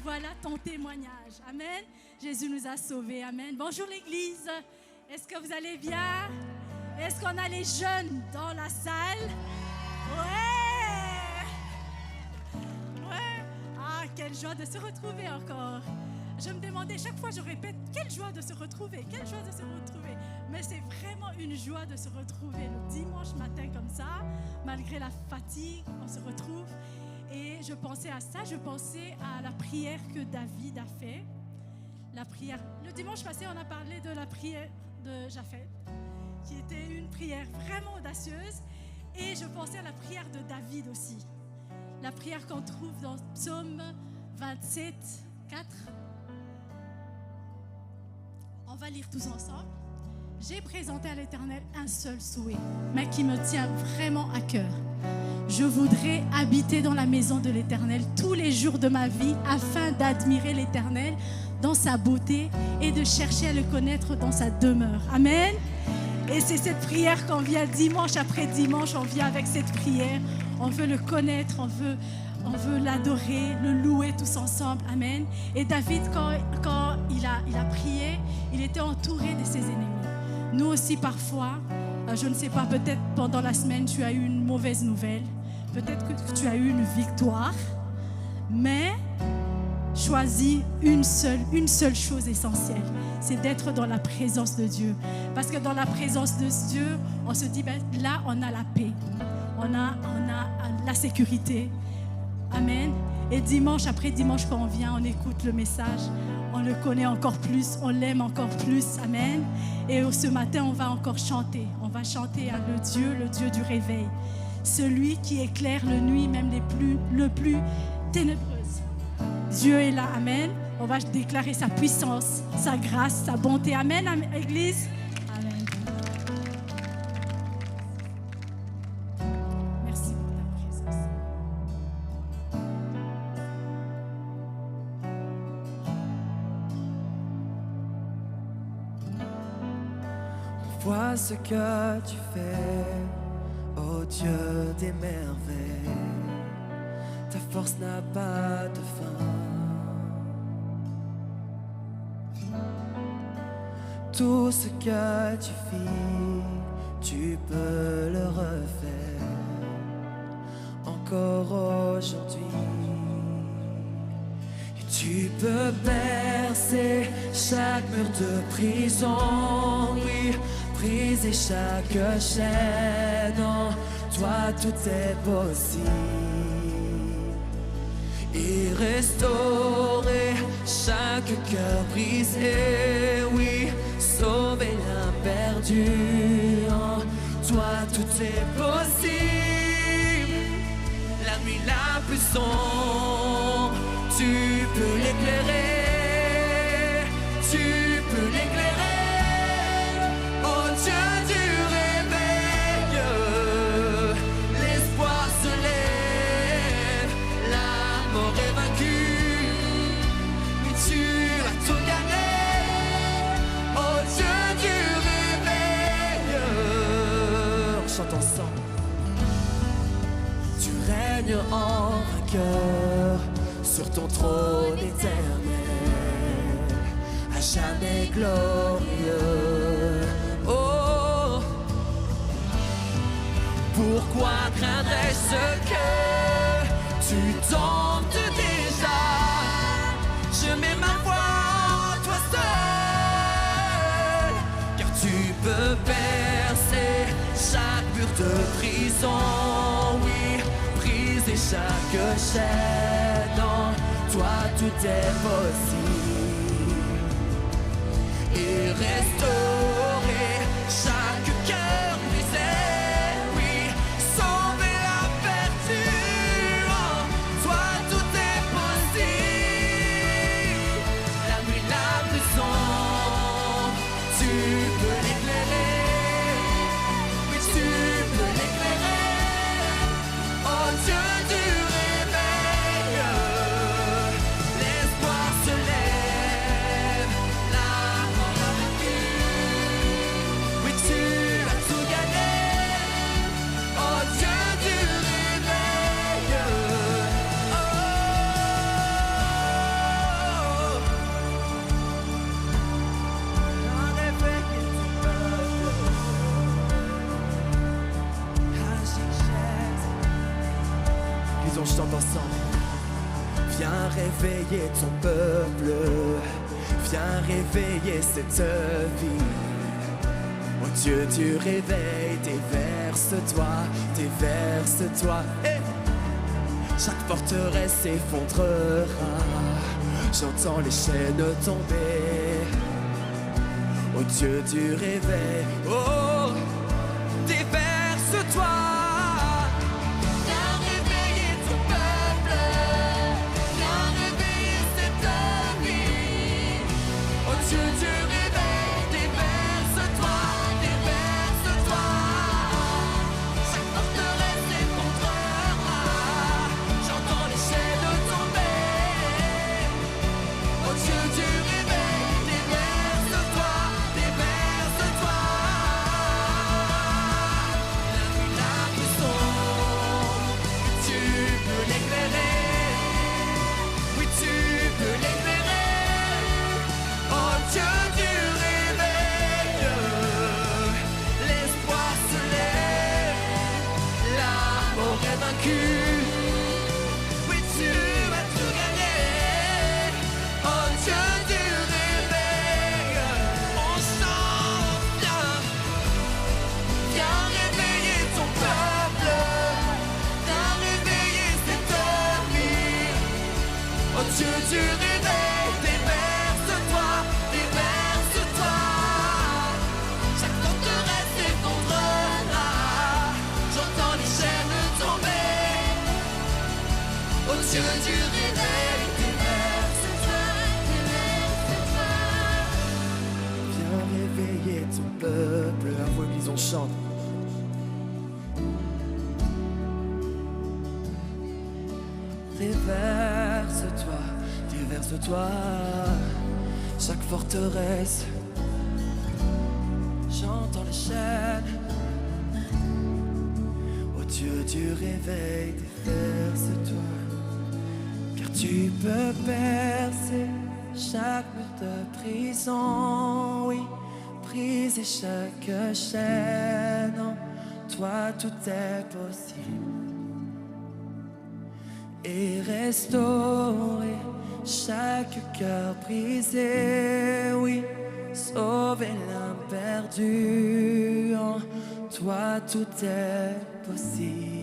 voilà ton témoignage. Amen. Jésus nous a sauvés. Amen. Bonjour l'Église. Est-ce que vous allez bien? Est-ce qu'on a les jeunes dans la salle? Ouais. Ah, quelle joie de se retrouver encore. Je me demandais, chaque fois je répète, quelle joie de se retrouver, quelle joie de se retrouver. Mais c'est vraiment une joie de se retrouver le dimanche matin comme ça, malgré la fatigue, on se retrouve. Et je pensais à ça, je pensais à la prière que David a fait. La prière. Le dimanche passé, on a parlé de la prière de Japhet, qui était une prière vraiment audacieuse. Et je pensais à la prière de David aussi. La prière qu'on trouve dans Psaume 27, 4. On va lire tous ensemble. J'ai présenté à l'Éternel un seul souhait, mais qui me tient vraiment à cœur. Je voudrais habiter dans la maison de l'Éternel tous les jours de ma vie afin d'admirer l'Éternel dans sa beauté et de chercher à le connaître dans sa demeure. Amen. Et c'est cette prière qu'on vient dimanche après dimanche, on vient avec cette prière. On veut le connaître, on veut l'adorer, le louer tous ensemble. Amen. Et David, quand il a prié, il était entouré de ses ennemis. Nous aussi, parfois, je ne sais pas, peut-être pendant la semaine, tu as eu une mauvaise nouvelle. Peut-être que tu as eu une victoire. Mais choisis une seule chose essentielle. C'est d'être dans la présence de Dieu. Parce que dans la présence de Dieu, on se dit, là, on a la paix. On a la sécurité. Amen. Et dimanche après dimanche, quand on vient, on écoute le message. On le connaît encore plus, on l'aime encore plus. Amen. Et ce matin, on va encore chanter. On va chanter à le Dieu du réveil. Celui qui éclaire la nuit, même le plus ténébreuse. Dieu est là. Amen. On va déclarer sa puissance, sa grâce, sa bonté. Amen, Église. Amen. Merci pour ta présence. Vois ce que tu fais, ô Dieu des merveilles. Ta force n'a pas de fin. Tout ce que tu fis, tu peux le refaire encore aujourd'hui. Et tu peux percer chaque mur de prison, oui, briser chaque chaîne. En toi tout est possible. Et restaurer chaque cœur brisé, oui, sauver l'âme perdue. En toi tout est possible. La nuit la plus sombre, tu peux l'éclairer. Tu peux l'éclairer, oh Dieu du réveil. L'espoir se lève, la mort est vaincue, mais tu as tout gagné, oh Dieu du réveil. On chante ensemble. Tu règnes en vainqueur sur ton trône éternel, à jamais glorieux. Oh, pourquoi craindrais-je ce que tu tentes déjà? Je mets ma foi en toi seul, car tu peux percer chaque mur de prison, oui, briser chaque chaîne. En toi tout est possible. Et restaurer chaque cœur brisé, oui, sauver la perdue. En toi tout est possible. La nuit la plus sombre, tu peux l'éclairer, oui, tu peux l'éclairer, oh Dieu du réveil. L'espoir se lève, la mort a vaincu. Viens réveiller ton peuple, viens réveiller cette vie. Oh Dieu du réveil, déverse-toi, déverse-toi. Hey! Chaque forteresse s'effondrera, j'entends les chaînes tomber. Oh Dieu du réveil, oh, déverse-toi. Viens réveiller ton peuple, viens réveiller cette vie. Oh Dieu du réveil, déverse-toi, déverse-toi. Chaque forteresse s'effondrera, j'entends les chaînes tomber. Oh Dieu du réveil, déverse-toi, déverse-toi. La nuit la plus sombre, Tu peux l'éclairer, oui tu peux l'éclairer. Oh Dieu du réveil, l'espoir se lève, la mort est vaincue. Oui tu as tout gagné. Oh Dieu du réveil, on chante bien. Viens réveiller ton peuple, viens réveiller cette vie. Oh Dieu du réveil, déverse-toi, déverse-toi. chaque forteresse s'effondrera, j'entends les chaînes tomber. Oh Dieu du réveil, Déverse-toi, déverse-toi. viens réveiller ton peuple. À vos églises on chante. Déverse-toi, déverse-toi. Chaque forteresse, j'entends les chaînes. Oh Dieu du réveil, déverse-toi. Car tu peux percer chaque mur de prison, oui, briser chaque chaîne. En toi tout est possible. Et restaurer chaque cœur brisé, oui, sauver l'âme perdue. En toi tout est possible.